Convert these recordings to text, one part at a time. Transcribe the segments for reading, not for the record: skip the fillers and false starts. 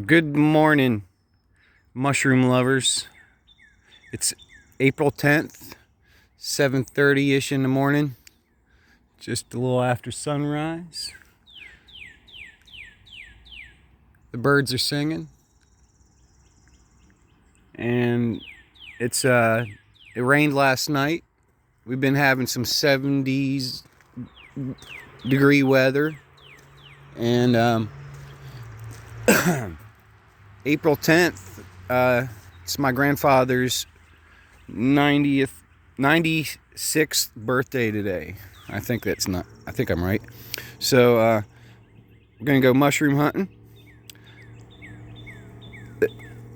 Good morning, mushroom lovers. It's April 10th, 7:30-ish in the morning, just a little after sunrise. The birds are singing, and it rained last night. We've been having some 70s degree weather, and April 10th, it's my grandfather's 96th birthday today. I think I'm right. So, we're gonna go mushroom hunting.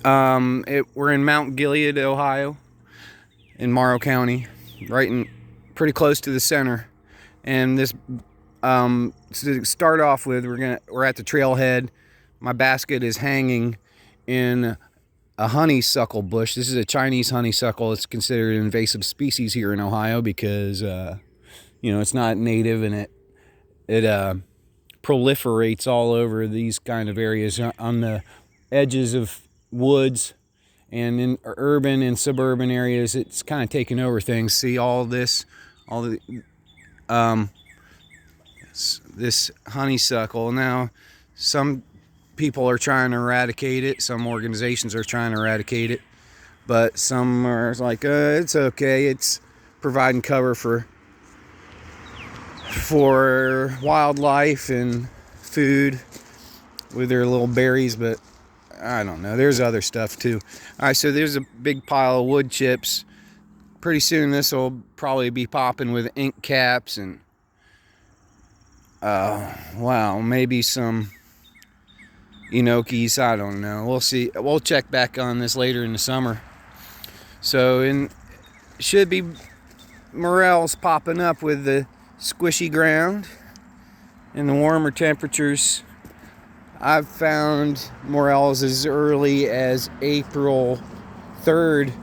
We're in Mount Gilead, Ohio, in Morel County, pretty close to the center. And this, to start off with, we're at the trailhead. My basket is hanging in a honeysuckle bush. This is a Chinese honeysuckle. It's considered an invasive species here in Ohio because it's not native, and it proliferates all over these kind of areas on the edges of woods, and in urban and suburban areas. It's kind of taken over things. See all this honeysuckle. Now, some people are trying to eradicate it. Some organizations are trying to eradicate it, but some are like, it's okay. It's providing cover for wildlife and food with their little berries, but I don't know. There's other stuff too. All right, so there's a big pile of wood chips. Pretty soon this will probably be popping with ink caps and maybe some Enokis. I don't know. We'll see. We'll check back on this later in the summer. So should be Morels popping up with the squishy ground and the warmer temperatures. I've found Morels as early as April 3rd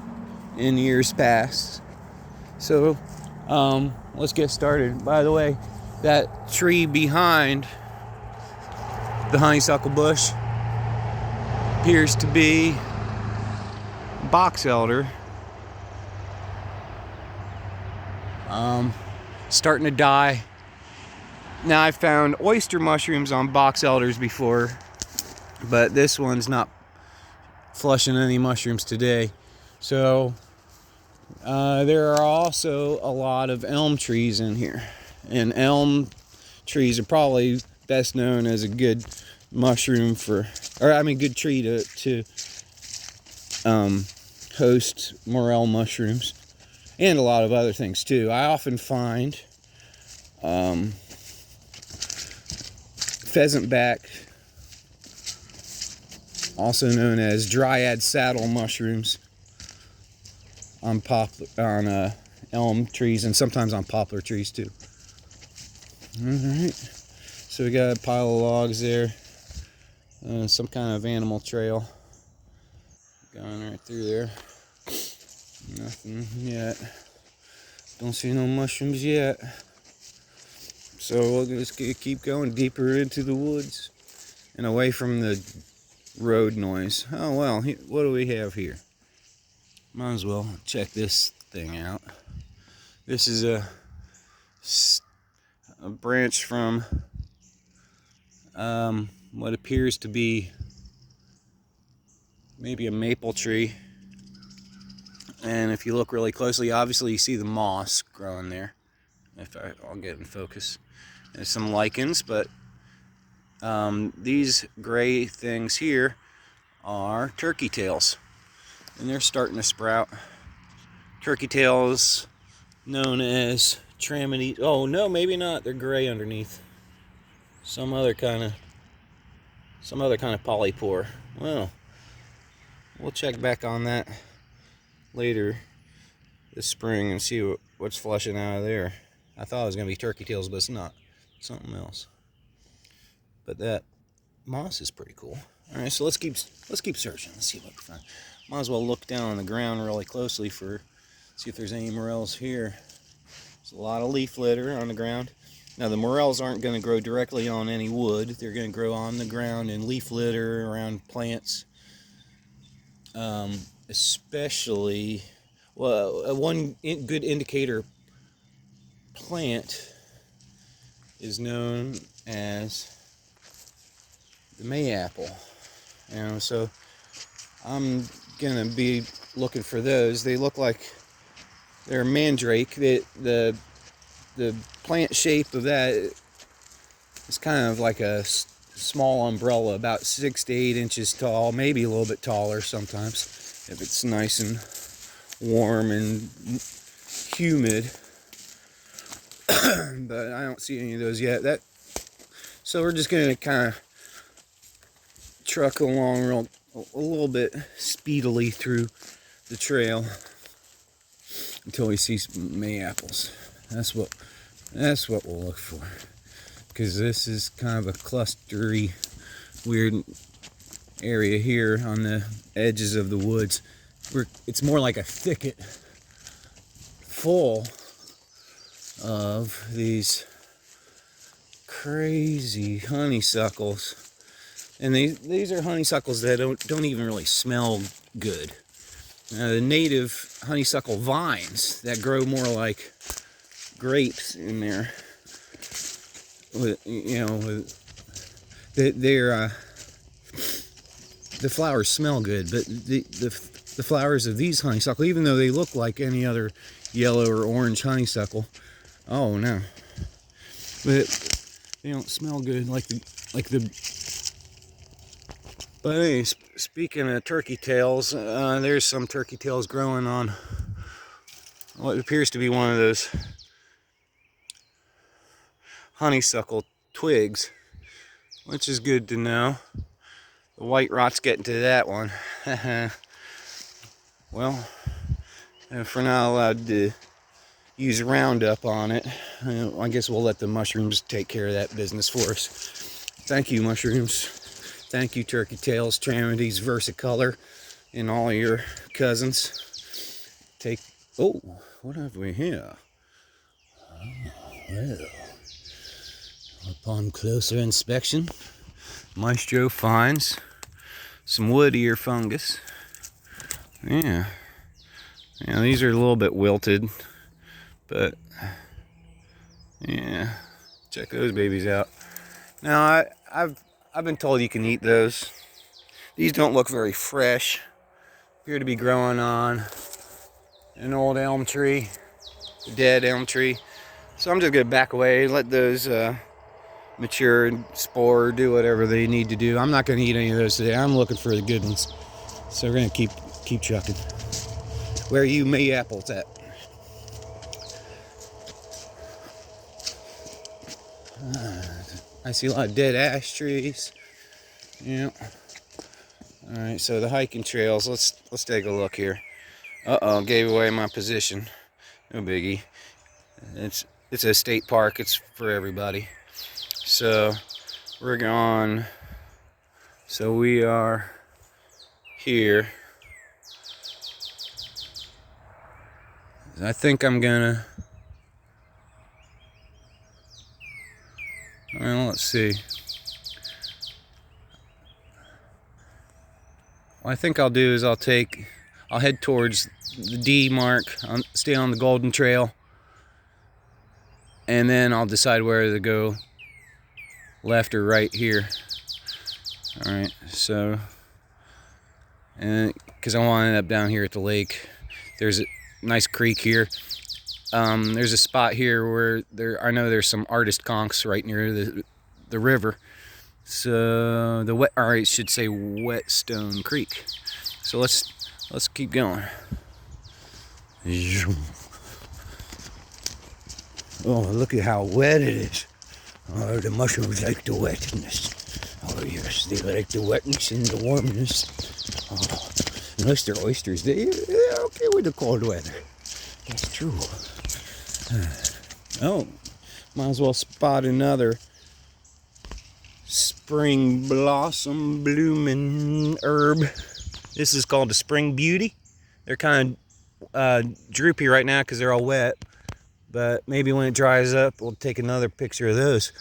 in years past. So let's get started. By the way, that tree behind the honeysuckle bush appears to be box elder. Starting to die. Now, I've found oyster mushrooms on box elders before, but this one's not flushing any mushrooms today. So there are also a lot of elm trees in here, and elm trees are probably best known as a good good tree to host morel mushrooms, and a lot of other things too. I often find pheasant back, also known as dryad saddle mushrooms, on elm trees, and sometimes on poplar trees too. All right, so we got a pile of logs there, some kind of animal trail going right through there. Nothing yet. Don't see no mushrooms yet. So we'll just keep going deeper into the woods and away from the road noise. Oh well, what do we have here? Might as well check this thing out. This is a branch from what appears to be maybe a maple tree. And if you look really closely, obviously you see the moss growing there. I'll get in focus. There's some lichens, but these gray things here are turkey tails, and they're starting to sprout. Turkey tails, known as tramity. Oh no, maybe not. They're gray underneath. Some other kind of polypore. Well, we'll check back on that later this spring and see what's flushing out of there. I thought it was going to be turkey tails, but it's not. It's something else. But that moss is pretty cool. All right, so let's keep searching. Let's see what we can find. Might as well look down on the ground really closely see if there's any morels here. There's a lot of leaf litter on the ground. Now the morels aren't going to grow directly on any wood. They're going to grow on the ground in leaf litter around plants. Especially, well, one good indicator plant is known as the mayapple. So I'm gonna be looking for those. They look like they're mandrake. The plant shape of that is kind of like a small umbrella, about 6 to 8 inches tall, maybe a little bit taller sometimes if it's nice and warm and humid. But I don't see any of those yet. So we're just gonna kind of truck along a little bit speedily through the trail until we see some mayaples. That's what we'll look for, because this is kind of a clustery, weird area here on the edges of the woods. It's more like a thicket full of these crazy honeysuckles. And these are honeysuckles that don't even really smell good. The native honeysuckle vines that grow more like grapes in there, the flowers smell good, but the flowers of these honeysuckle, even though they look like any other yellow or orange honeysuckle, oh no, but they don't smell good like the. But anyway, speaking of turkey tails, there's some turkey tails growing on what appears to be one of those honeysuckle twigs, which is good to know. The white rot's getting to that one. Well, if we're not allowed to use Roundup on it, I guess we'll let the mushrooms take care of that business for us. Thank you, mushrooms. Thank you, turkey tails, tramides, versicolor, and all your cousins. Oh, what have we here? Oh, well, upon closer inspection, Maestro finds some wood ear fungus. Yeah, these are a little bit wilted, but yeah, check those babies out. Now I've been told you can eat those. These don't look very fresh. Appear to be growing on an old elm tree, a dead elm tree. So I'm just gonna back away, let those mature and spore, do whatever they need to do. I'm not gonna eat any of those today. I'm looking for the good ones. So we're gonna keep trucking. Where are you mayaples at? I see a lot of dead ash trees. Yeah. All right, so the hiking trails. Let's take a look here. Uh-oh, gave away my position. No biggie. It's a state park. It's for everybody. So we're going. So we are here. I think I'm gonna. Well, let's see. What I think I'll do is I'll head towards the D mark, stay on the Golden Trail, and then I'll decide whether to go left or right here. All right, so, and because I want to end up down here at the lake. There's a nice creek here. There's a spot here where I know there's some artist conchs right near the river. So I should say Whetstone Creek. So let's keep going. Oh, look at how wet it is. Oh, the mushrooms like the wetness. Oh yes, they like the wetness and the warmness. Oh, unless they're oysters, they're okay with the cold weather. That's true. Oh, might as well spot another spring blossom blooming herb. This is called the spring beauty. They're kind of droopy right now because they're all wet, But maybe when it dries up, we'll take another picture of those.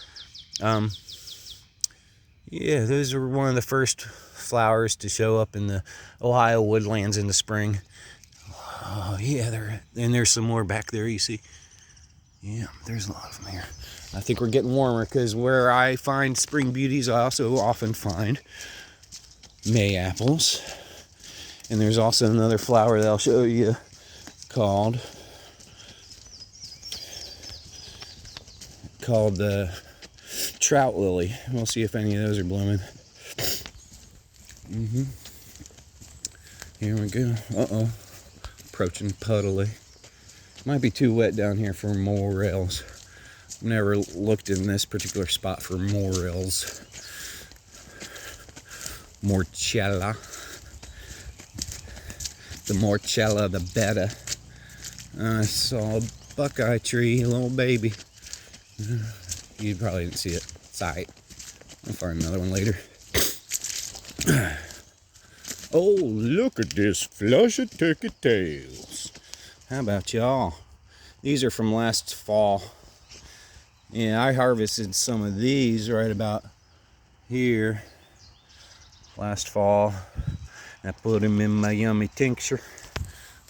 Yeah, those are one of the first flowers to show up in the Ohio woodlands in the spring. Oh yeah, there's some more back there, you see. Yeah, there's a lot of them here. I think we're getting warmer because where I find spring beauties, I also often find May apples. And there's also another flower that I'll show you called the trout lily. We'll see if any of those are blooming. Here we go. Uh-oh. Approaching puddly. Might be too wet down here for morels. I've never looked in this particular spot for morels. Morchella. The morchella, the better. I saw a buckeye tree, a little baby. You probably didn't see it. Sorry. I'll find another one later. Oh, look at this flush of turkey tails. How about y'all? These are from last fall. Yeah, I harvested some of these right about here last fall. I put them in my yummy tincture.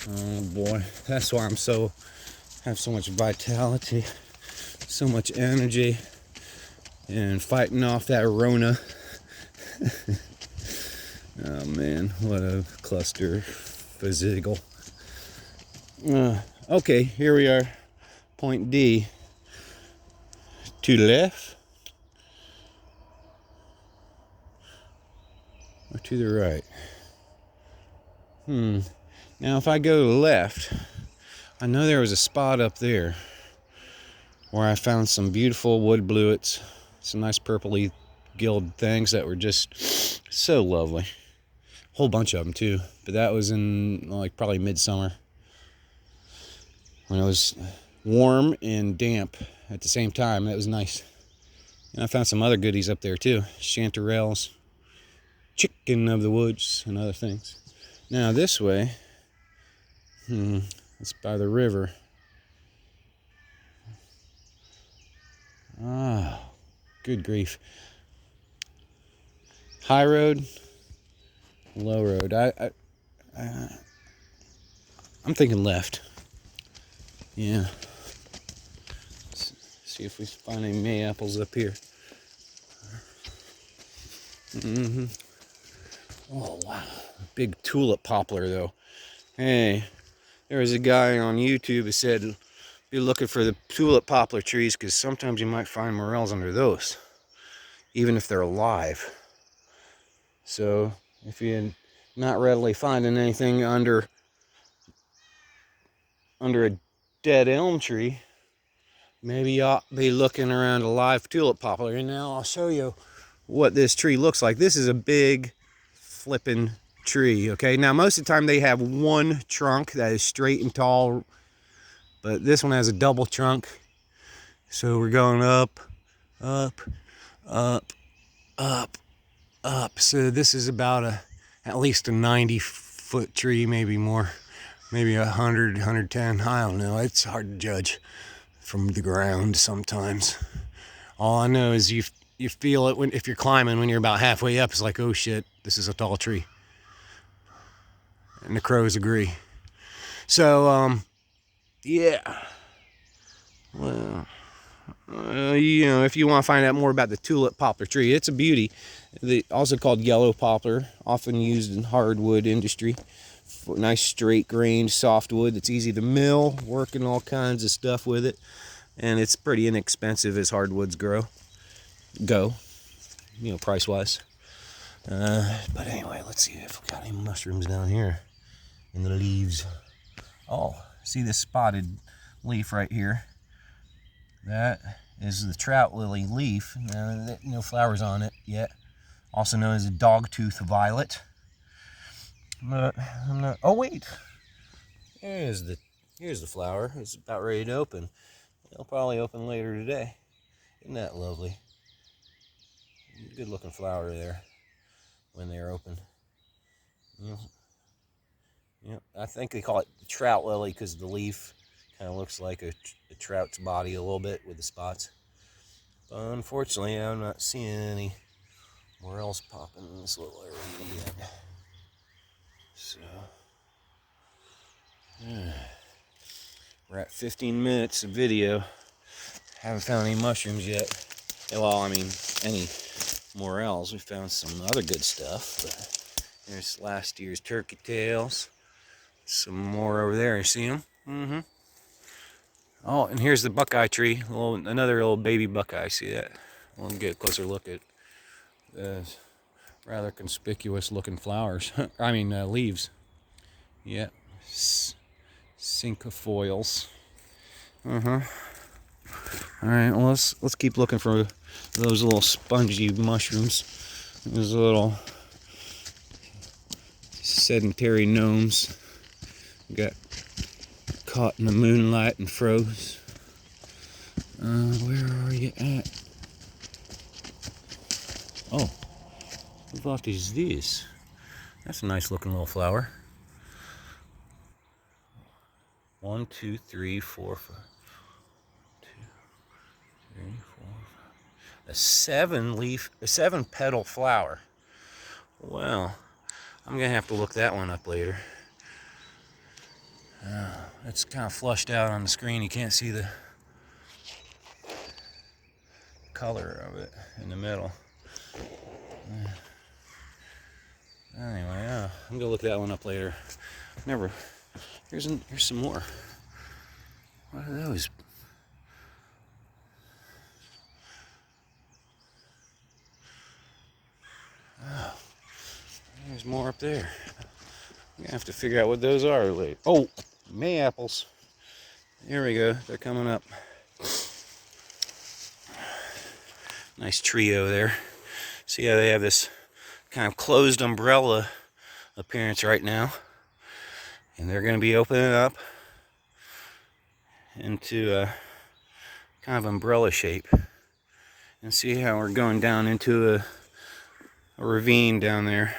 Oh boy, that's why have so much vitality, so much energy, and fighting off that Rona. Oh man, what a cluster physical. Okay, here we are, point D. To the left or to the right? Now if I go to the left, I know there was a spot up there where I found some beautiful wood bluets, some nice purpley gilled things that were just so lovely. A whole bunch of them too, but that was in like probably midsummer when it was warm and damp at the same time. That was nice. And I found some other goodies up there too. Chanterelles, chicken of the woods, and other things. Now this way, it's by the river. Ah, good grief. High road, low road. I'm thinking left. Yeah. Let's see if we find any May apples up here. Oh wow, big tulip poplar though. Hey, there was a guy on YouTube who said be looking for the tulip poplar trees because sometimes you might find morels under those, even if they're alive. So if you're not readily finding anything under a dead elm tree, maybe you ought to be looking around a live tulip poplar. And now I'll show you what this tree looks like. This is a big flipping tree. Okay, now most of the time they have one trunk that is straight and tall, but this one has a double trunk. So we're going up, up, up, up, up. So this is about at least a 90-foot tree, maybe more, maybe 100, 110. I don't know. It's hard to judge from the ground sometimes. All I know is you feel it if you're climbing. When you're about halfway up, it's like, oh shit, this is a tall tree. And the crows agree. So yeah. Well, you know, if you want to find out more about the tulip poplar tree, it's a beauty. Also called yellow poplar, often used in hardwood industry. Nice straight grained softwood that's easy to mill, working all kinds of stuff with it, and it's pretty inexpensive as hardwoods go, you know, price wise. But anyway, let's see if we got any mushrooms down here in the leaves. Oh, see this spotted leaf right here? That is the trout lily leaf. No flowers on it yet. Also known as a dogtooth violet. But I'm not. Oh wait, here's the flower. It's about ready to open. It'll probably open later today. Isn't that lovely? Good looking flower there when they're open. Yeah, I think they call it trout lily because the leaf Kind of looks like a trout's body a little bit with the spots. But unfortunately, I'm not seeing any morels popping in this little area yet. So, we're at 15 minutes of video. Haven't found any mushrooms yet. Well, I mean, any morels. We found some other good stuff. But there's last year's turkey tails. Some more over there. You see them? Mm-hmm. Oh, and here's the buckeye tree. Another little baby buckeye. See that? We'll get a closer look at those rather conspicuous looking flowers. I mean, leaves. Yep. Cinquefoils. Uh-huh. Alright, well, let's keep looking for those little spongy mushrooms. Those little sedentary gnomes. Got caught in the moonlight and froze. Where are you at? Oh, what is this? That's a nice looking little flower. 1, 2, 3, 4, 5. 2, 3, 4, 5. A 7-petal flower. Well, I'm gonna have to look that one up later. It's kind of flushed out on the screen. You can't see the color of it in the middle. Anyway, I'm gonna look that one up later. Here's some more. What are those? Oh, there's more up there. I'm gonna have to figure out what those are later. Oh, May-apples. Here we go. They're coming up. Nice trio there. See how they have this kind of closed umbrella appearance right now. And they're going to be opening up into a kind of umbrella shape. And see how we're going down into a ravine down there.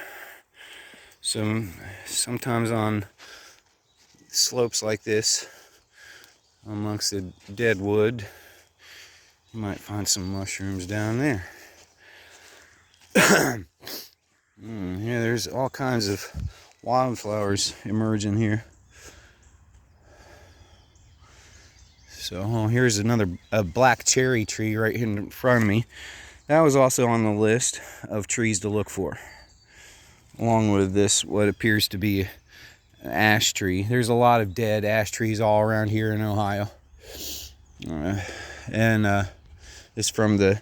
So sometimes on slopes like this, amongst the dead wood, you might find some mushrooms down there. Yeah, there's all kinds of wildflowers emerging here. So here's a black cherry tree right here in front of me. That was also on the list of trees to look for, along with this what appears to be an ash tree. There's a lot of dead ash trees all around here in Ohio. It's from the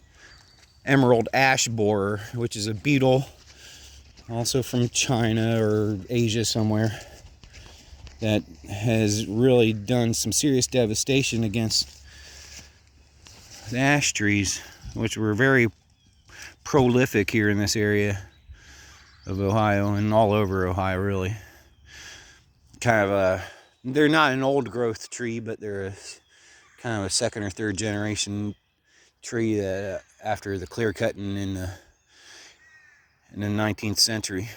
emerald ash borer, which is a beetle, also from China or Asia somewhere, that has really done some serious devastation against the ash trees, which were very prolific here in this area of Ohio and all over Ohio, really. Kind of they're not an old growth tree, but they're kind of a second or third generation tree that after the clear cutting in the 19th century.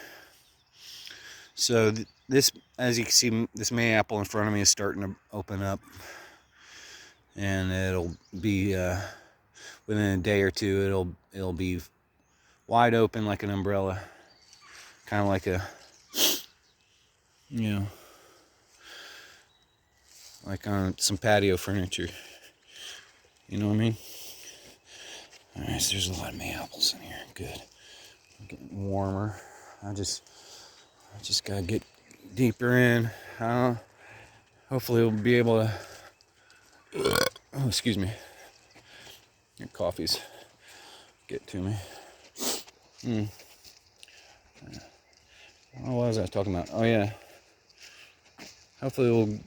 So this, as you can see, this May-apple in front of me is starting to open up, and it'll be within a day or two it'll be wide open like an umbrella, kind of like a, you know, like on some patio furniture. You know what I mean? Alright, so there's a lot of May-apples in here. Good. I'm getting warmer. I just gotta get deeper in. Hopefully we'll be able to. Oh, excuse me. Your coffee's get to me. Oh, what was I talking about? Oh yeah. Hopefully we'll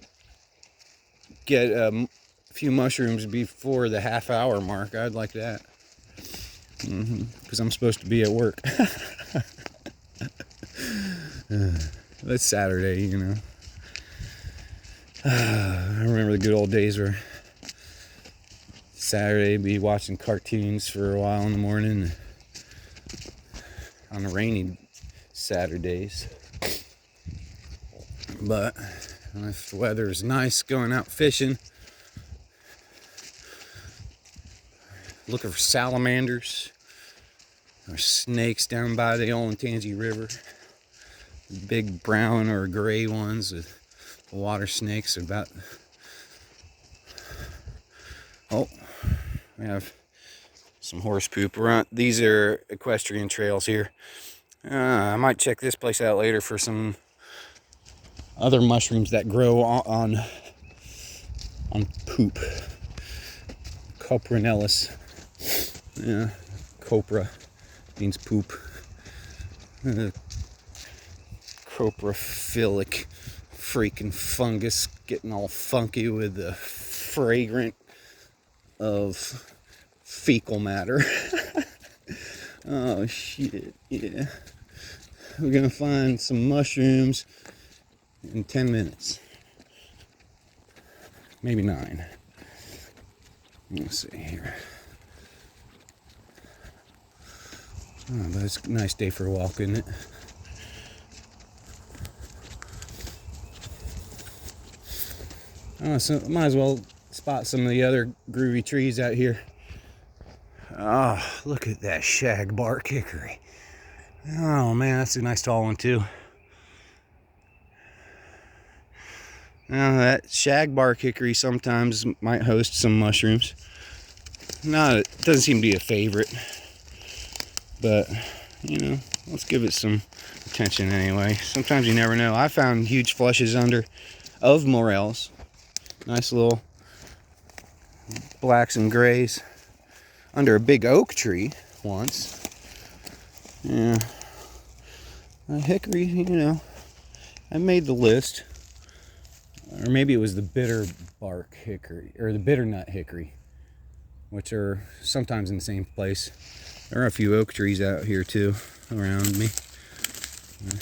get a few mushrooms before the half-hour mark. I'd like that. Because I'm supposed to be at work. It's Saturday, you know. I remember the good old days where Saturday be watching cartoons for a while in the morning on the rainy Saturdays. But if the weather is nice, going out fishing. Looking for salamanders or snakes down by the Olentangy River. Big brown or gray ones with water snakes about. Oh, we have some horse poop. These are equestrian trails here. I might check this place out later for some other mushrooms that grow on poop. Coprinellus. Yeah, copra means poop. Coprophilic freaking fungus getting all funky with the fragrant of fecal matter. Oh shit, yeah. We're gonna find some mushrooms in 10 minutes. Maybe 9. Let's see here. Oh, but it's a nice day for a walk, isn't it? Oh, so might as well spot some of the other groovy trees out here. Oh, look at that shagbark hickory. Oh man, that's a nice tall one too. Now that shagbark hickory sometimes might host some mushrooms. It doesn't seem to be a favorite, but you know, let's give it some attention anyway. Sometimes you never know. I found huge flushes of morels. Nice little blacks and grays under a big oak tree once. Yeah. Hickory, you know, I made the list. Or maybe it was the bitter bark hickory, or the bitter nut hickory, which are sometimes in the same place. There are a few oak trees out here too, around me. I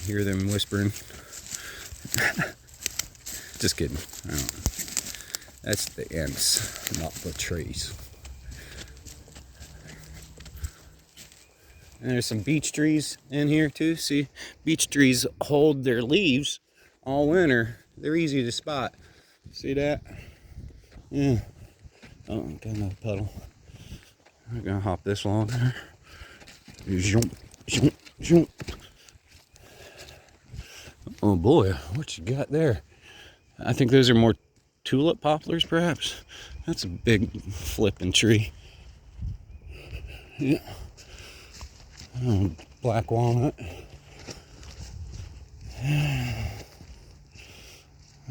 hear them whispering. Just kidding. I don't know. That's the ants, not the trees. And there's some beech trees in here too. See, beech trees hold their leaves all winter. They're easy to spot. See that? Yeah. Oh, got another puddle. I'm gonna hop this log there. Jump, jump, jump. Oh boy, what you got there? I think those are more tulip poplars, perhaps. That's a big flipping tree. Yeah. Oh, black walnut.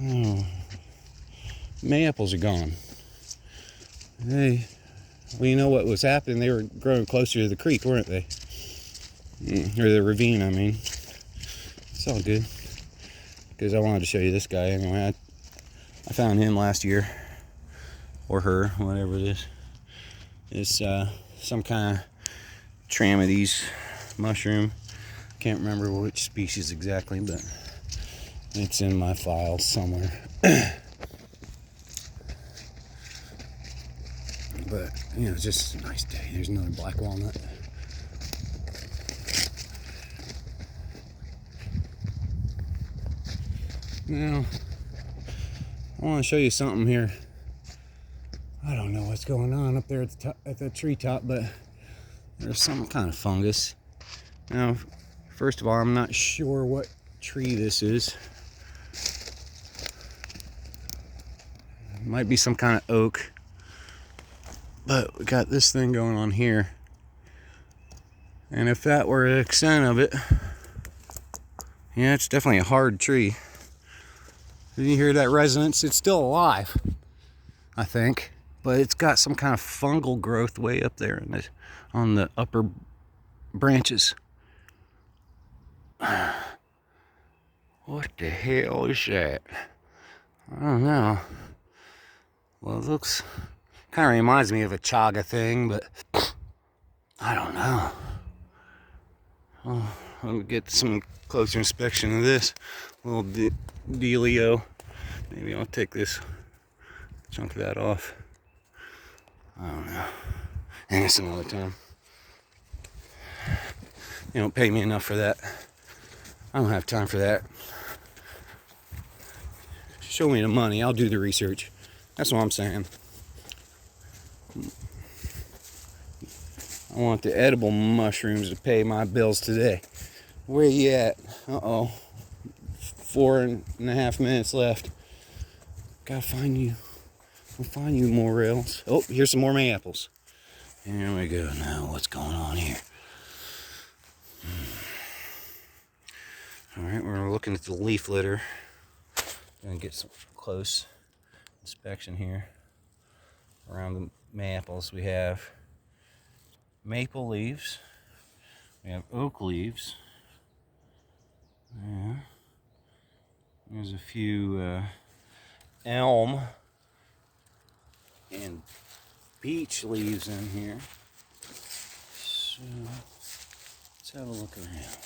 Oh, May apples are gone. Well, you know what was happening? They were growing closer to the creek, weren't they? Or the ravine, I mean. It's all good. Because I wanted to show you this guy anyway. I found him last year. Or her, whatever it is. It's some kind of Tramedes mushroom. Can't remember which species exactly, but it's in my files somewhere. But, you know, just a nice day. There's another black walnut. Now, I want to show you something here. I don't know what's going on up there at the top, at the treetop, but there's some kind of fungus. Now, first of all, I'm not sure what tree this is. It might be some kind of oak. But we got this thing going on here. And if that were the extent of it, yeah, it's definitely a hard tree. Did you hear that resonance? It's still alive, I think. But it's got some kind of fungal growth way up there on the upper branches. What the hell is that? I don't know. Well, it looks, kind of reminds me of a chaga thing, but I don't know. I'll get some closer inspection of this little dealio. Maybe I'll take this chunk of that off. I don't know. And it's another time. You don't pay me enough for that. I don't have time for that. Show me the money. I'll do the research. That's what I'm saying. I want the edible mushrooms to pay my bills today. Where you at? Uh-oh. 4.5 minutes left. Gotta find you. I'll find you, Morels. Oh, here's some more mayaples. Here we go. Now, what's going on here? Alright, we're looking at the leaf litter. Gonna get some close inspection here. Around the mayaples, we have maple leaves. We have oak leaves. Yeah. There's a few elm and beech leaves in here. So let's have a look around.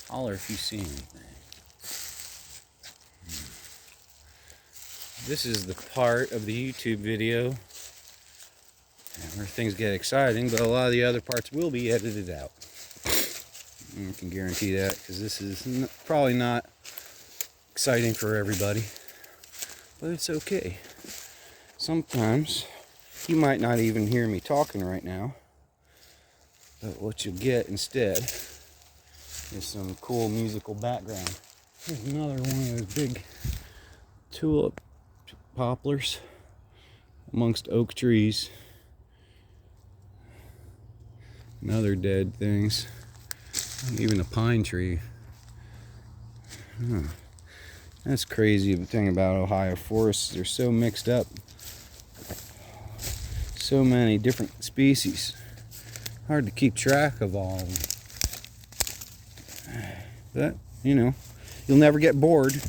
Holler if you see anything. This is the part of the YouTube video where things get exciting, but a lot of the other parts will be edited out. I can guarantee that, because this is probably not exciting for everybody, but it's okay. Sometimes you might not even hear me talking right now, but what you'll get instead is some cool musical background. Here's another one of those big tulip poplars amongst oak trees and other dead things. Even a pine tree. Huh. That's crazy. The thing about Ohio forests, they're so mixed up. So many different species. Hard to keep track of all of them. But, you know, you'll never get bored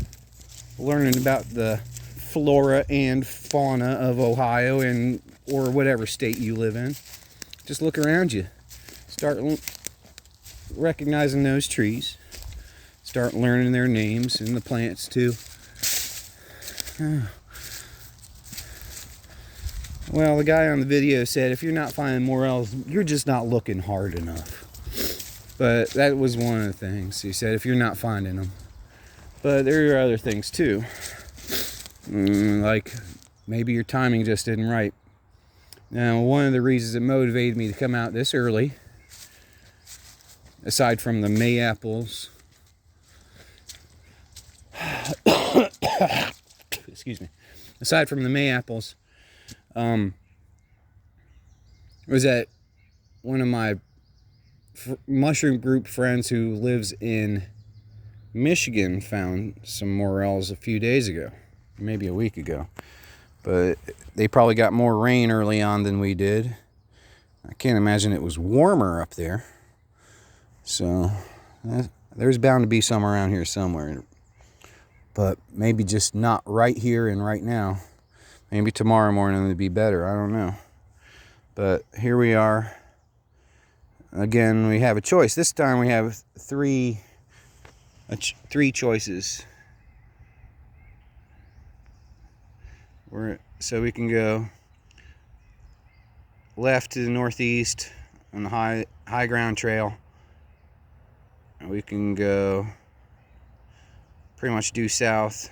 learning about the flora and fauna of Ohio and or whatever state you live in. Just look around you. Start recognizing those trees. Start learning their names and the plants too. Well, the guy on the video said if you're not finding morels, you're just not looking hard enough. But that was one of the things. He said if you're not finding them. But there are other things too. Like maybe your timing just isn't right. Now, one of the reasons that motivated me to come out this early, aside from the mayaples, excuse me, aside from the mayaples, was that one of my mushroom group friends who lives in Michigan found some morels a few days ago, maybe a week ago. But they probably got more rain early on than we did. I can't imagine it was warmer up there. So there's bound to be some around here somewhere. But maybe just not right here and right now. Maybe tomorrow morning would be better. I don't know. But here we are. Again, we have a choice. This time we have three choices. So we can go left to the northeast on the high ground trail. And we can go pretty much due south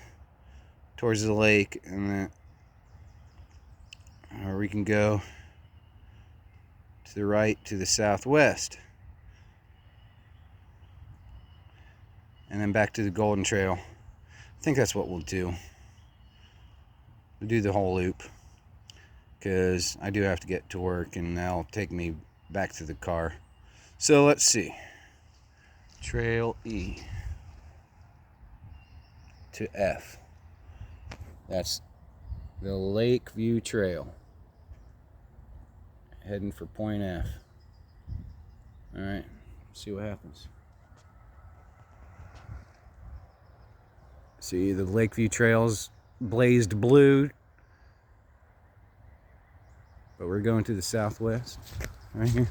towards the lake, and then or we can go to the right to the southwest, and then back to the Golden Trail. I think that's what we'll do. We'll do the whole loop, because I do have to get to work and that'll take me back to the car. So let's see. Trail E to F. That's the Lakeview Trail. Heading for point F. Alright, see what happens. See, the Lakeview Trail's blazed blue, but we're going to the southwest right here.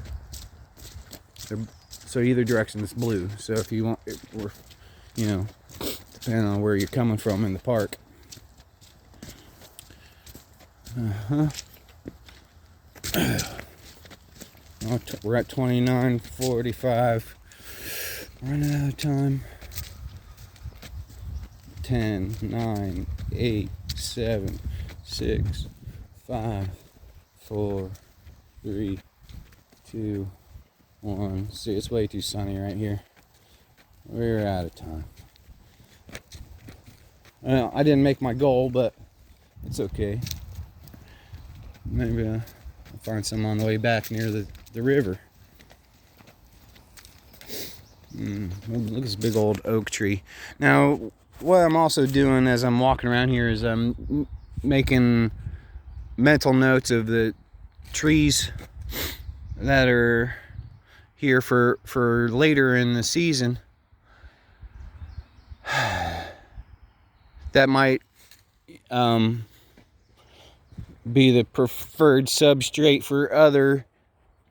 So either direction is blue. So if you want, or you know, depending on where you're coming from in the park. We're at 29:45. Running out of time. 10, 9, 8, 7, 6, 5, 4, 3, 2, 1. See, it's way too sunny right here. We're out of time. Well, I didn't make my goal, but it's okay. Maybe I'll find some on the way back near the river. Look at this big old oak tree. Now, what I'm also doing as I'm walking around here is I'm making mental notes of the trees that are here for later in the season that might be the preferred substrate for other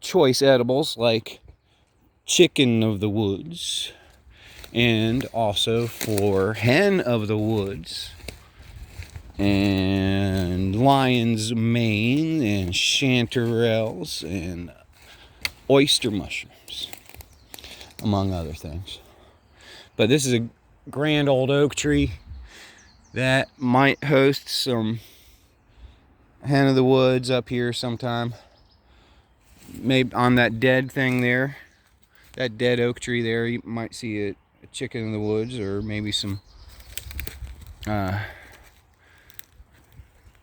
choice edibles like chicken of the woods, and also for hen of the woods, and lion's mane, and chanterelles, and oyster mushrooms, among other things. But this is a grand old oak tree that might host some hen of the woods up here sometime. Maybe on that dead thing there, that dead oak tree there, you might see a chicken in the woods, or maybe some some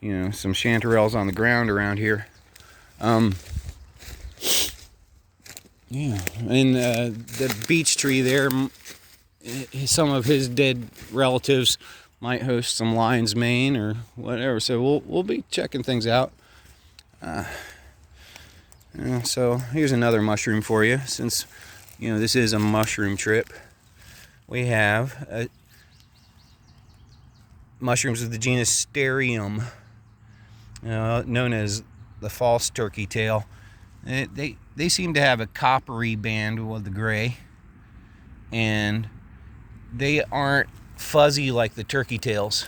chanterelles on the ground around here. Yeah, and the beech tree there, some of his dead relatives might host some lion's mane or whatever. So we'll be checking things out. So here's another mushroom for you. Since this is a mushroom trip, we have mushrooms of the genus Sterium, known as the false turkey tail. They seem to have a coppery band with the gray, and they aren't fuzzy like the turkey tails.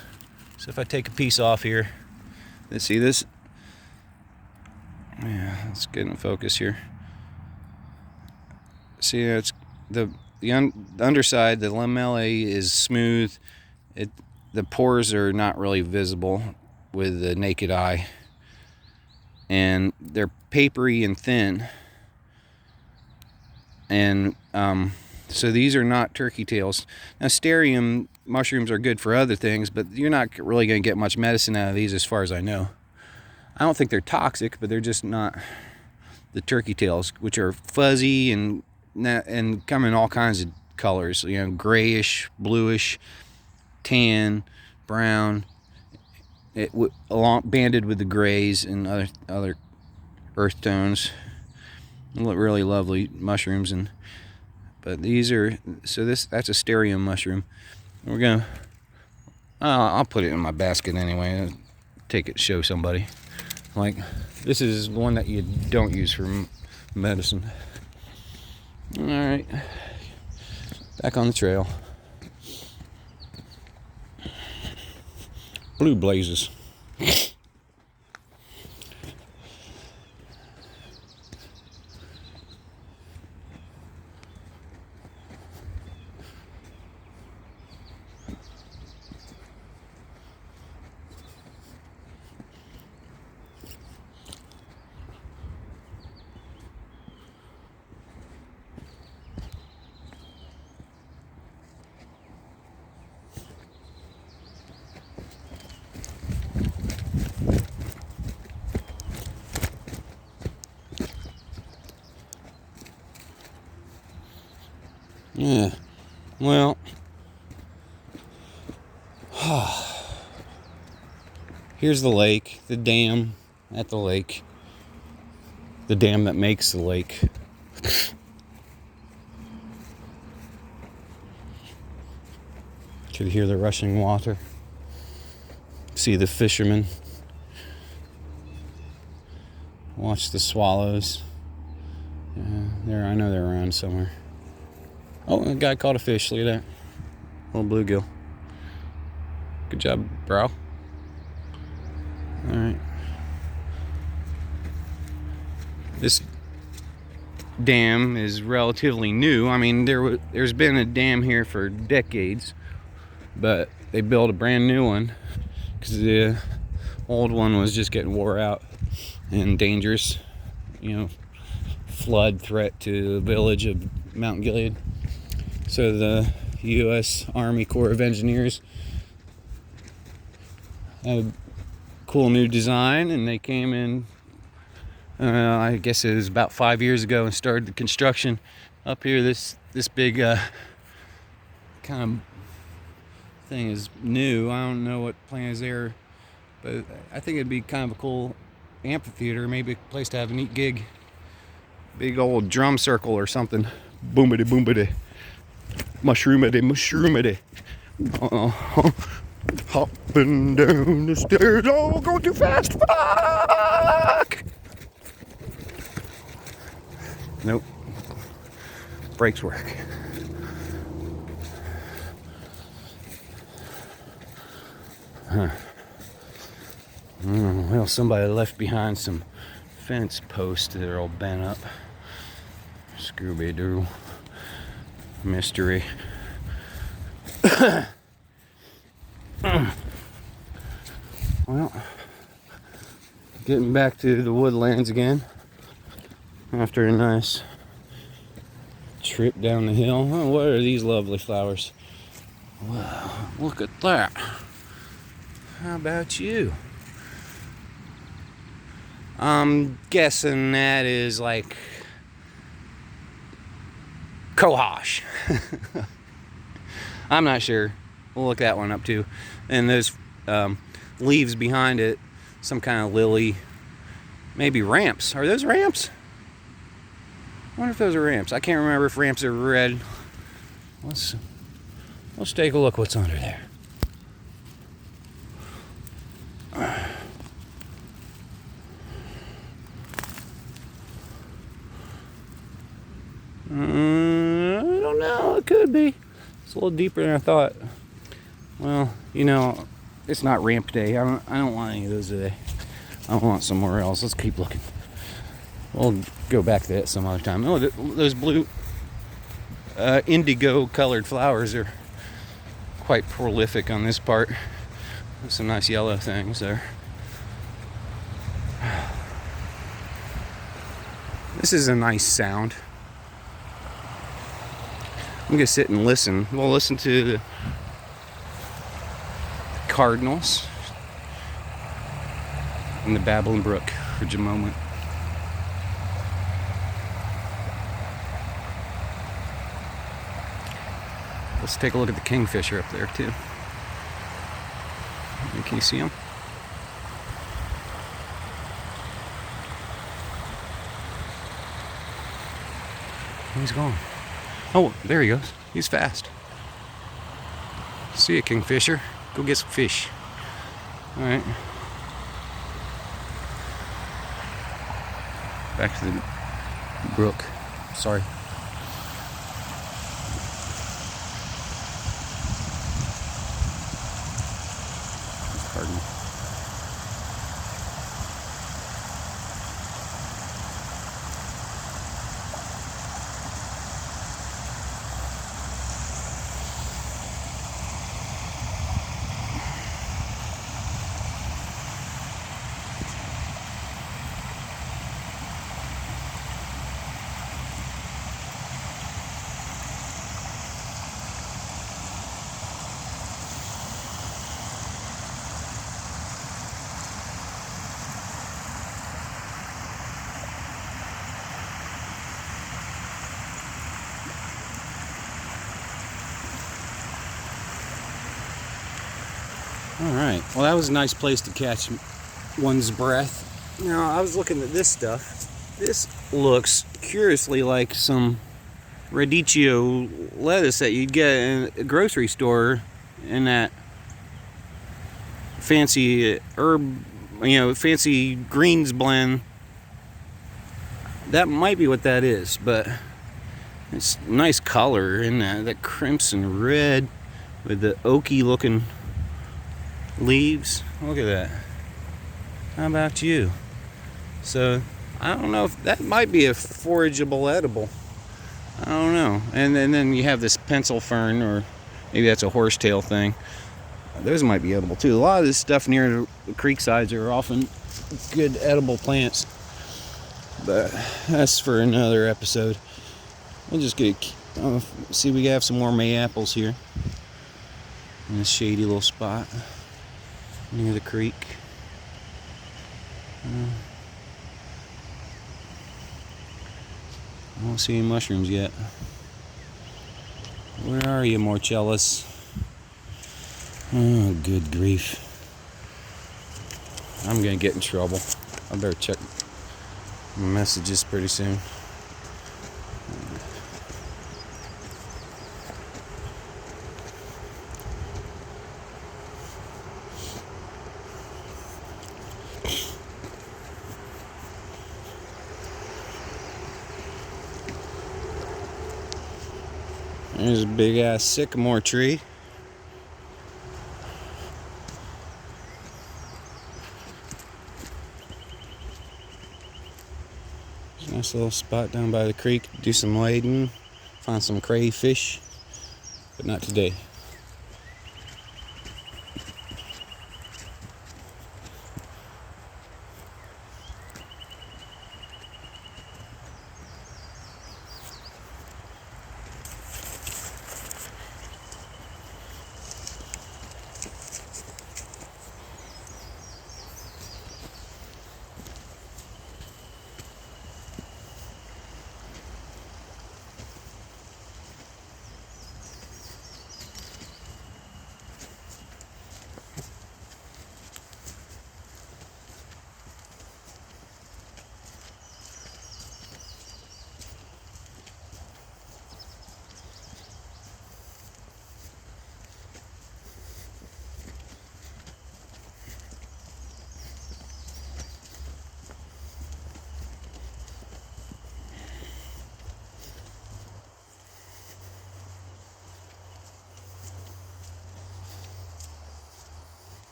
So if I take a piece off here, let's see this. Yeah, let's get in focus here. See, it's the underside, the lamellae is smooth. The pores are not really visible with the naked eye, and they're papery and thin. And so these are not turkey tails. Now, Sterium mushrooms are good for other things, but you're not really going to get much medicine out of these as far as I know. I don't think they're toxic, but they're just not the turkey tails, which are fuzzy and come in all kinds of colors. Grayish, bluish, tan, brown, banded with the grays and other earth tones. Look really lovely mushrooms, but these are that's a Sterium mushroom. We're gonna I'll put it in my basket anyway. I'll take it to show somebody. Like, this is one that you don't use for medicine. All right, back on the trail. Blue blazes. Yeah, well, here's the lake, the dam at the lake, the dam that makes the lake. Could hear the rushing water, see the fishermen, watch the swallows. I know they're around somewhere. Oh, the guy caught a fish. Look at that. Little bluegill. Good job, bro. Alright. This dam is relatively new. I mean, there's been a dam here for decades, but they built a brand new one because the old one was just getting wore out and dangerous. Flood threat to the village of Mount Gilead. So the U.S. Army Corps of Engineers had a cool new design, and they came in, I guess it was about 5 years ago, and started the construction up here. This big kind of thing is new. I don't know what plan is there, but I think it'd be kind of a cool amphitheater, maybe a place to have a neat gig. Big old drum circle or something. Boomity boomity. Mushroomity mushroomity. Hopping down the stairs. Oh, going too fast. Fuck! Nope. Brakes work. Huh. Well, somebody left behind some fence posts that are all bent up. Scooby-Doo. Mystery. Well, getting back to the woodlands again after a nice trip down the hill. Oh, what are these lovely flowers? Wow, look at that. How about you? I'm guessing that is like cohosh. I'm not sure. We'll look that one up too. And those leaves behind it, some kind of lily, maybe ramps. Are those ramps? I wonder if those are ramps. I can't remember if ramps are red. Let's take a look what's under there. I don't know. It could be. It's a little deeper than I thought. Well, it's not ramp day. I don't want any of those today. I want some Morels. Let's keep looking. We'll go back to that some other time. Oh, those blue indigo colored flowers are quite prolific on this part. There's some nice yellow things there. This is a nice sound. I'm going to sit and listen. We'll listen to the cardinals and the babbling brook for just a moment. Let's take a look at the kingfisher up there too. Can you see him? He's gone. Oh, there he goes. He's fast. See ya, kingfisher. Go get some fish. All right. Back to the brook. Sorry. Pardon me. All right. Well, that was a nice place to catch one's breath. Now, I was looking at this stuff. This looks curiously like some radicchio lettuce that you'd get in a grocery store in that fancy herb, fancy greens blend. That might be what that is, but it's nice color in that crimson red with the oaky looking leaves. Look at that. How about you? So I don't know if that might be a forageable edible. I don't know. And then you have this pencil fern, or maybe that's a horsetail thing. Those might be edible too. A lot of this stuff near the creek sides are often good edible plants, but that's for another episode. We'll just see, we have some more May apples here in this shady little spot near the creek. I don't see any mushrooms yet. Where are you, Morcellus? Oh, good grief. I'm gonna get in trouble. I better check my messages pretty soon. There's a big ass sycamore tree. Nice little spot down by the creek. Do some wading, find some crayfish, but not today.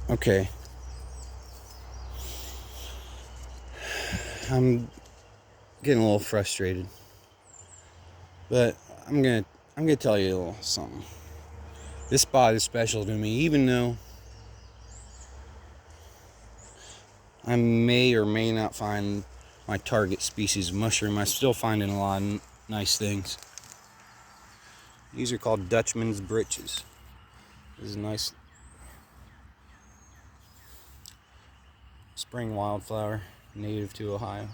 Okay. I'm getting a little frustrated, but I'm gonna tell you a little something. This spot is special to me, even though I may or may not find my target species of mushroom. I'm still finding a lot of nice things. These are called Dutchman's breeches. This is a nice spring wildflower, native to Ohio.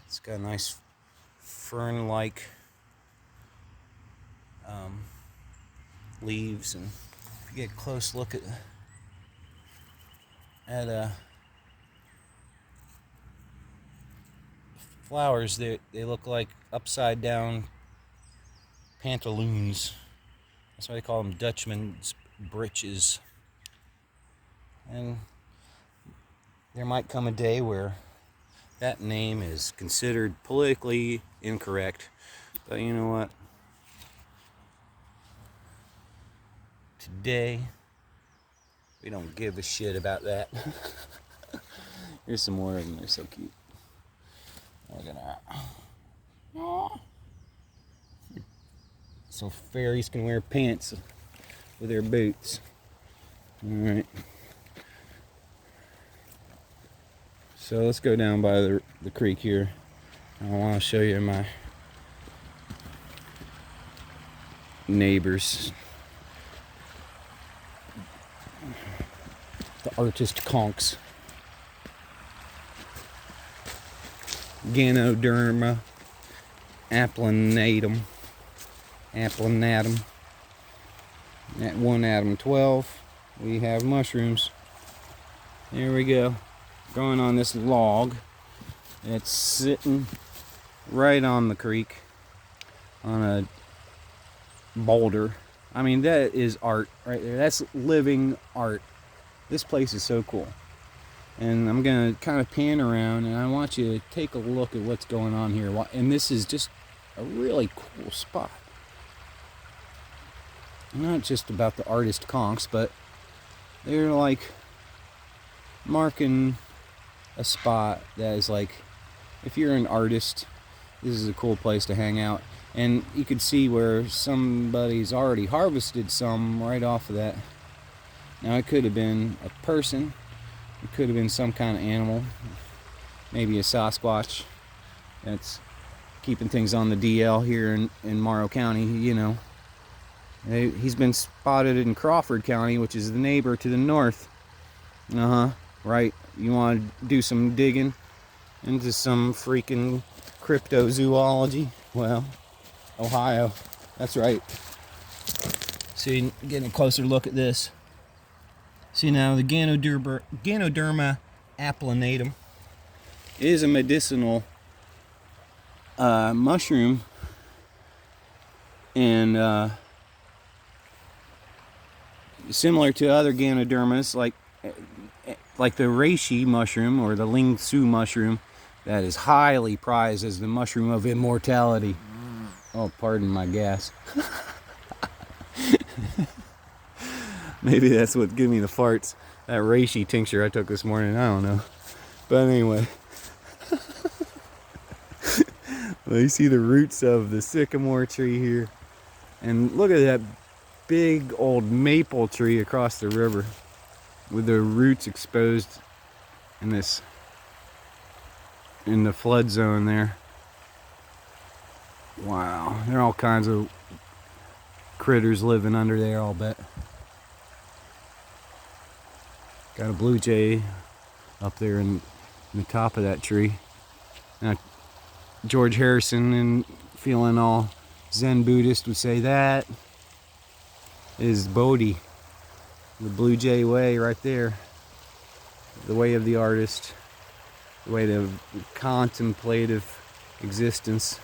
It's got a nice fern-like leaves, and if you get a close look at flowers, they look like upside down pantaloons. That's why they call them Dutchman's breeches. And there might come a day where that name is considered politically incorrect, but you know what? Today, we don't give a shit about that. Here's some more of them. They're so cute. Look at that. So fairies can wear pants with their boots. Alright. So let's go down by the creek here. I want to show you my neighbors. The artist conchs. Ganoderma applanatum. At 1 atom 12, we have mushrooms. There we go. Growing on this log. It's sitting right on the creek on a boulder. I mean, that is art right there. That's living art. This place is so cool. And I'm going to kind of pan around, and I want you to take a look at what's going on here. And this is just a really cool spot. Not just about the artist conchs, but they're like marking a spot that is like, if you're an artist, this is a cool place to hang out. And you could see where somebody's already harvested some right off of that. Now it could have been a person, it could have been some kind of animal, maybe a Sasquatch that's keeping things on the DL here in Morrow County, you know. He's been spotted in Crawford County, which is the neighbor to the north. Right. You want to do some digging into some freaking cryptozoology? Well, Ohio. That's right. See, getting a closer look at this. See now, the Ganoderma applanatum is a medicinal mushroom, and similar to other Ganodermas, like the reishi mushroom or the ling su mushroom, that is highly prized as the mushroom of immortality. Oh, pardon my gas. Maybe that's what gave me the farts. That reishi tincture I took this morning, I don't know. But anyway. Well, you see the roots of the sycamore tree here. And look at that big old maple tree across the river with the roots exposed in the flood zone there. Wow, there are all kinds of critters living under there, I'll bet. Got a blue jay up there in the top of that tree. Now, George Harrison, and feeling all Zen Buddhist, would say that is Bodhi, the blue jay way right there. The way of the artist, the way of contemplative existence.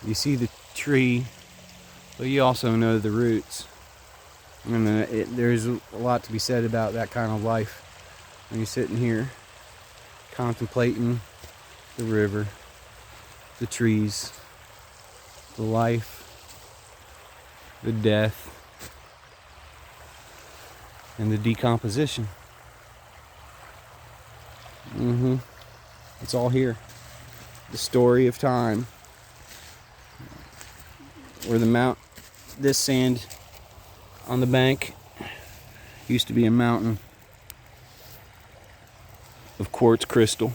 You see the tree, but you also know the roots. And there's a lot to be said about that kind of life. When you're sitting here contemplating the river, the trees, the life, the death, and the decomposition. It's all here. The story of time. Where this sand on the bank used to be a mountain of quartz crystal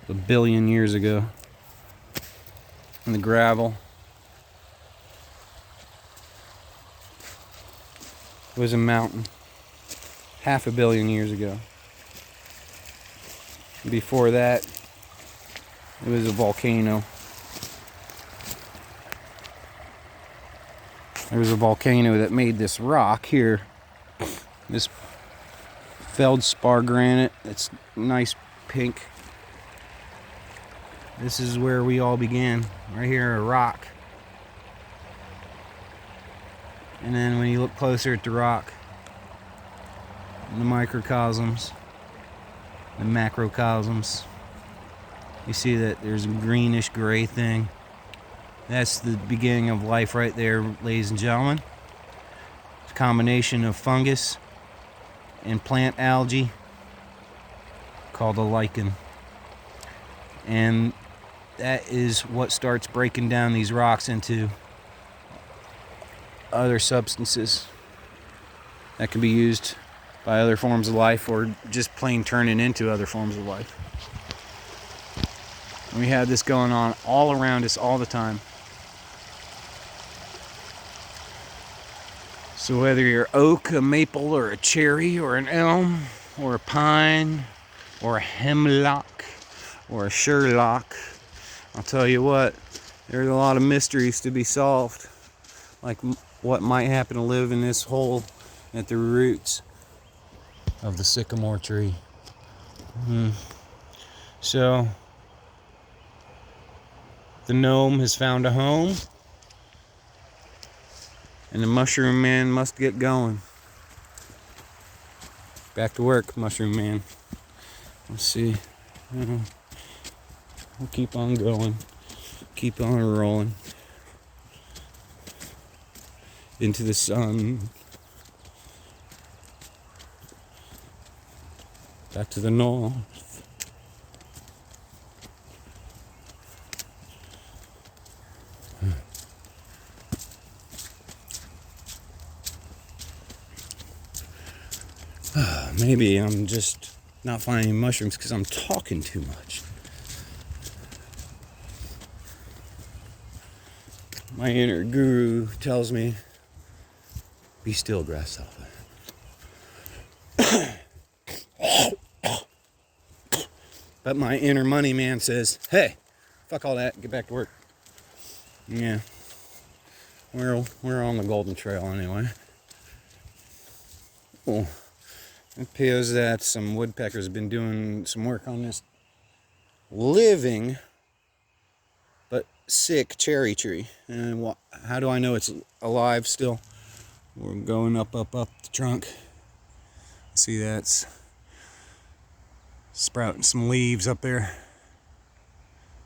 1 billion years ago. And the gravel was a mountain 500 million years ago. Before that, it was a volcano. There was a volcano that made this rock here, this feldspar granite. It's nice pink. This is where we all began, right here, a rock. And then when you look closer at the rock, the microcosms, the macrocosms, you see that there's a greenish gray thing. That's the beginning of life right there, ladies and gentlemen. It's a combination of fungus and plant algae called a lichen. And that is what starts breaking down these rocks into other substances that can be used by other forms of life, or just plain turning into other forms of life. And we have this going on all around us all the time. So whether you're oak, a maple, or a cherry, or an elm, or a pine, or a hemlock, or a Sherlock, I'll tell you what, there's a lot of mysteries to be solved. Like what might happen to live in this hole at the roots of the sycamore tree. So the gnome has found a home, and the mushroom man must get going. Back to work, mushroom man. Let's see. We'll keep on going. Keep on rolling. Into the sun. Back to the north. Maybe I'm just not finding mushrooms because I'm talking too much. My inner guru tells me, be still, grasshopper. But my inner money man says, hey, fuck all that, get back to work. Yeah, we're on the golden trail anyway. Cool. It appears that some woodpeckers have been doing some work on this living but sick cherry tree. And how do I know it's alive still? We're going up the trunk. See, that's sprouting some leaves up there.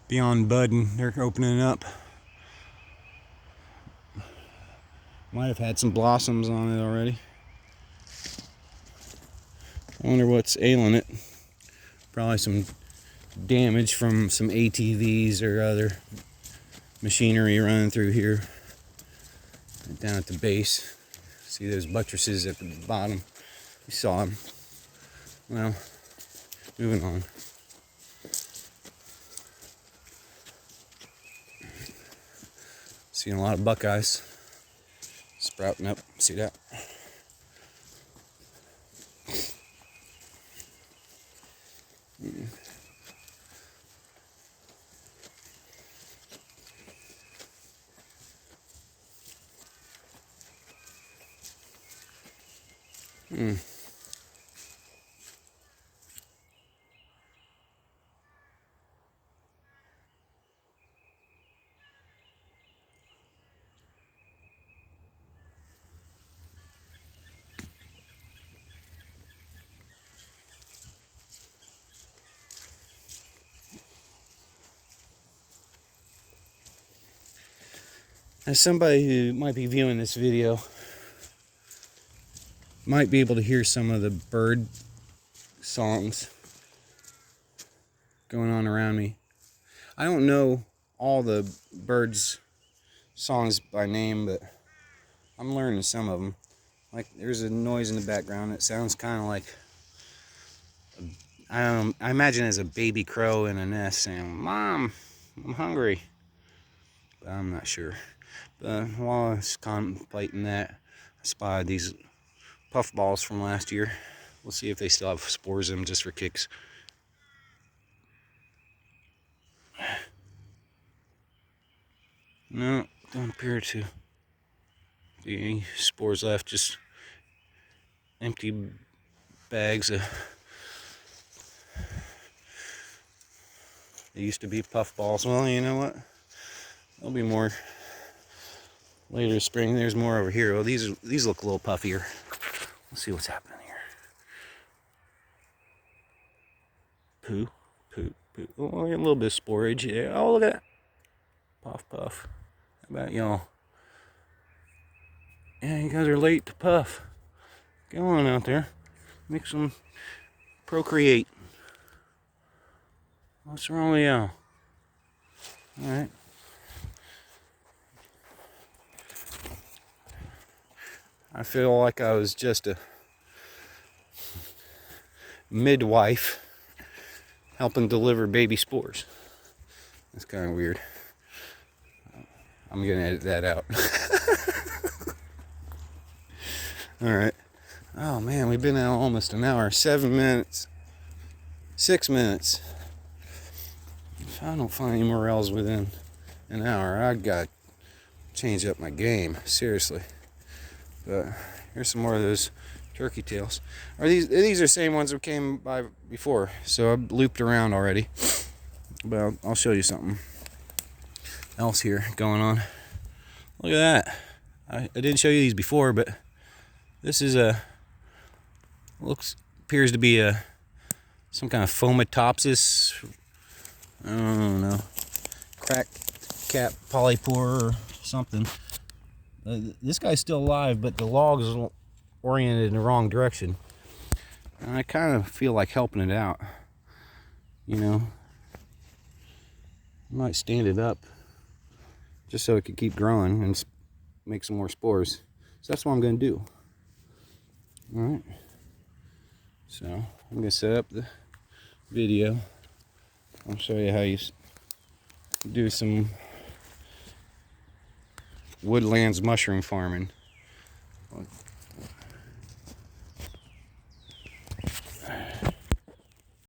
Beyond budding, they're opening up. Might have had some blossoms on it already. I wonder what's ailing it. Probably some damage from some ATVs or other machinery running through here. Down at the base. See those buttresses at the bottom? You saw them. Well, moving on. Seeing a lot of buckeyes sprouting up. See that? As somebody who might be viewing this video, might be able to hear some of the bird songs going on around me. I don't know all the birds' songs by name, but I'm learning some of them. Like, there's a noise in the background that sounds kind of like, I imagine as a baby crow in a nest saying, "Mom, I'm hungry." But I'm not sure. But while I was contemplating that, I spotted these puffballs from last year. We'll see if they still have spores in them just for kicks. No, don't appear to be any spores left, just empty bags of, they used to be puffballs. Well, you know what? There'll be more later this spring. There's more over here. Well, these look a little puffier. Let's see what's happening here. Poo. Oh, a little bit of sporage. Yeah. Oh, look at that. Puff. How about y'all? Yeah, you guys are late to puff. Go on out there. Make some procreate. What's wrong with y'all? Alright. I feel like I was just a midwife helping deliver baby spores. That's kind of weird. I'm gonna edit that out. Alright. Oh man, we've been out almost an hour. 7 minutes. 6 minutes. If I don't find any morels within an hour, I gotta change up my game. Seriously. But here's some more of those turkey tails. These are the same ones that came by before, so I've looped around already. But I'll show you something else here going on. Look at that. I didn't show you these before, but this is appears to be some kind of fomitopsis. I don't know, crack cap polypore or something. This guy's still alive, but the log is oriented in the wrong direction. And I kind of feel like helping it out. You know, I might stand it up just so it could keep growing and make some more spores. So that's what I'm going to do. All right. So I'm gonna set up the video. I'll show you how you do some woodlands mushroom farming.